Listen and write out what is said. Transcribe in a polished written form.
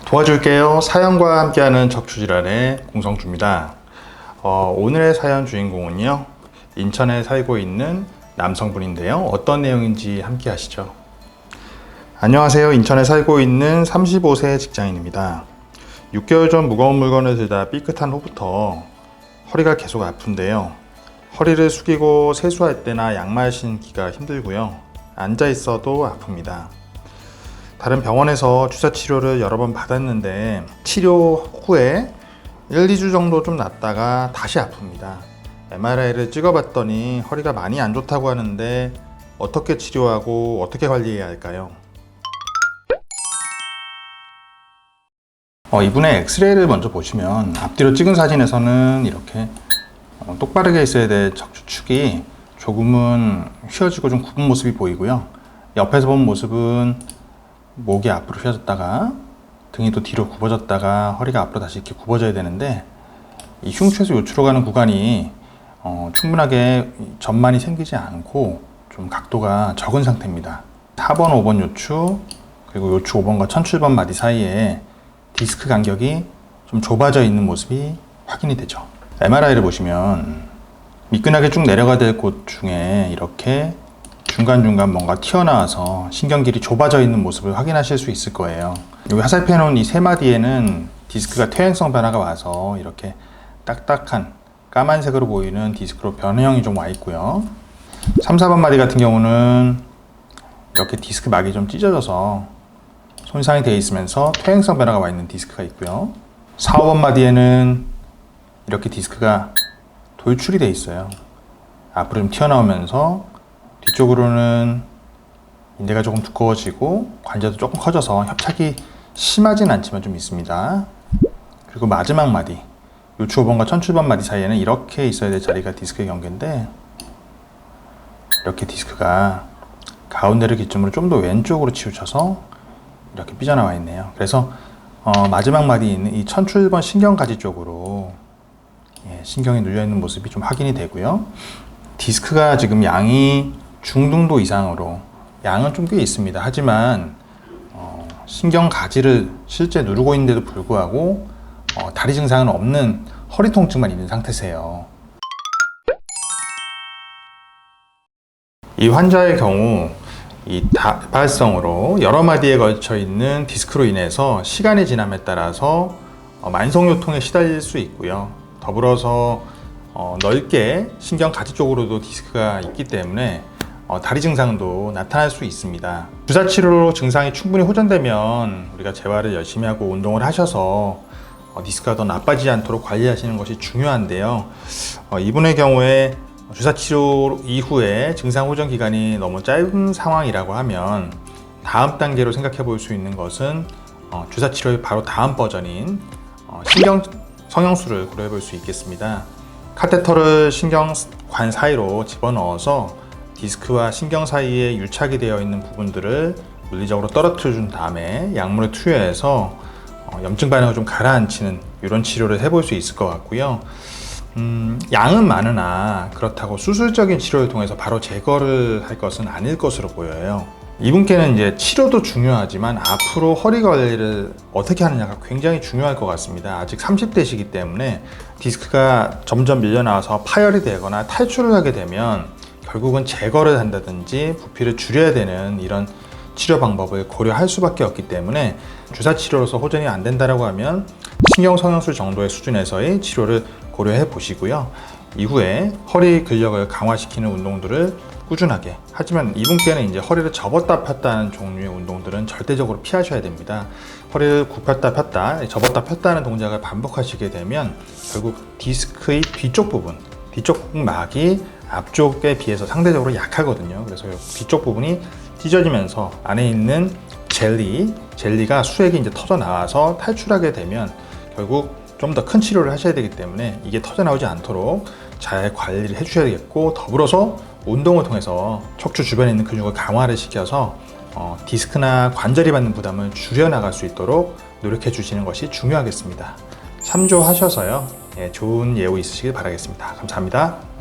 도와줄게요. 사연과 함께하는 척추질환의 공성주입니다. 오늘의 사연 주인공은요, 인천에 살고 있는 남성분인데요. 어떤 내용인지 함께 하시죠. 안녕하세요. 인천에 살고 있는 35세 직장인입니다. 6개월 전 무거운 물건을 들다 삐끗한 후부터 허리가 계속 아픈데요. 허리를 숙이고 세수할 때나 양말 신기가 힘들고요. 앉아 있어도 아픕니다. 다른 병원에서 주사 치료를 여러 번 받았는데 치료 후에 1, 2주 정도 좀 낫다가 다시 아픕니다. MRI를 찍어봤더니 허리가 많이 안 좋다고 하는데 어떻게 치료하고 어떻게 관리해야 할까요? 이분의 엑스레이를 먼저 보시면 앞뒤로 찍은 사진에서는 이렇게 똑바르게 있어야 될 척추축이 조금은 휘어지고 좀 굽은 모습이 보이고요. 옆에서 본 모습은 목이 앞으로 휘어졌다가 등이 또 뒤로 굽어졌다가 허리가 앞으로 다시 이렇게 굽어져야 되는데 이 흉추에서 요추로 가는 구간이 충분하게 전만이 생기지 않고 좀 각도가 적은 상태입니다. 4번, 5번 요추 그리고 요추 5번과 천출번 마디 사이에 디스크 간격이 좀 좁아져 있는 모습이 확인이 되죠. MRI를 보시면 미끈하게 쭉 내려가야 될 곳 중에 이렇게 중간중간 뭔가 튀어나와서 신경길이 좁아져 있는 모습을 확인하실 수 있을 거예요. 여기 화살표해 놓은 이 세 마디에는 디스크가 퇴행성 변화가 와서 이렇게 딱딱한 까만색으로 보이는 디스크로 변형이 좀 와 있고요. 3, 4번 마디 같은 경우는 이렇게 디스크 막이 좀 찢어져서 손상이 되어 있으면서 퇴행성 변화가 와 있는 디스크가 있고요. 4, 5번 마디에는 이렇게 디스크가 돌출이 되어 있어요. 앞으로 좀 튀어나오면서 뒤쪽으로는 인대가 조금 두꺼워지고 관절도 조금 커져서 협착이 심하진 않지만 좀 있습니다. 그리고 마지막 마디, 요추 5번과 천출번 마디 사이에는 이렇게 있어야 될 자리가 디스크의 경계인데 이렇게 디스크가 가운데를 기점으로 좀 더 왼쪽으로 치우쳐서 이렇게 삐져나와 있네요. 그래서 마지막 마디에 있는 이 천출번 신경가지 쪽으로 신경이 눌려있는 모습이 좀 확인이 되고요. 디스크가 지금 양이 중등도 이상으로 양은 좀 꽤 있습니다. 하지만 신경 가지를 실제 누르고 있는데도 불구하고 다리 증상은 없는 허리 통증만 있는 상태세요. 이 환자의 경우 이 다발성으로 여러 마디에 걸쳐 있는 디스크로 인해서 시간이 지남에 따라서 만성요통에 시달릴 수 있고요. 더불어서 넓게 신경 가지 쪽으로도 디스크가 있기 때문에 다리 증상도 나타날 수 있습니다. 주사 치료로 증상이 충분히 호전되면 우리가 재활을 열심히 하고 운동을 하셔서 디스크가 더 나빠지지 않도록 관리하시는 것이 중요한데요. 이분의 경우에 주사 치료 이후에 증상 호전 기간이 너무 짧은 상황이라고 하면 다음 단계로 생각해 볼 수 있는 것은 주사 치료의 바로 다음 버전인 신경 성형술을 고려해 볼 수 있겠습니다. 카테터를 신경관 사이로 집어넣어서 디스크와 신경 사이에 유착이 되어 있는 부분들을 물리적으로 떨어뜨려 준 다음에 약물을 투여해서 염증 반응을 좀 가라앉히는 이런 치료를 해볼 수 있을 것 같고요. 양은 많으나 그렇다고 수술적인 치료를 통해서 바로 제거를 할 것은 아닐 것으로 보여요. 이분께는 이제 치료도 중요하지만 앞으로 허리 관리를 어떻게 하느냐가 굉장히 중요할 것 같습니다. 아직 30대시기 때문에 디스크가 점점 밀려나와서 파열이 되거나 탈출을 하게 되면 결국은 제거를 한다든지 부피를 줄여야 되는 이런 치료 방법을 고려할 수밖에 없기 때문에 주사 치료로서 호전이 안 된다고 하면 신경성형술 정도의 수준에서의 치료를 고려해 보시고요. 이후에 허리 근력을 강화시키는 운동들을 꾸준하게, 하지만 이분께는 이제 허리를 접었다 폈다 하는 종류의 운동들은 절대적으로 피하셔야 됩니다. 허리를 굽혔다 폈다, 접었다 폈다 하는 동작을 반복하시게 되면 결국 디스크의 뒤쪽 부분 막이 앞쪽에 비해서 상대적으로 약하거든요. 그래서 뒤쪽 부분이 찢어지면서 안에 있는 젤리가 수액이 이제 터져 나와서 탈출하게 되면 결국 좀 더 큰 치료를 하셔야 되기 때문에 이게 터져 나오지 않도록 잘 관리를 해주셔야겠고, 더불어서 운동을 통해서 척추 주변에 있는 근육을 강화를 시켜서 디스크나 관절이 받는 부담을 줄여나갈 수 있도록 노력해 주시는 것이 중요하겠습니다. 참조하셔서요, 좋은 예우 있으시길 바라겠습니다. 감사합니다.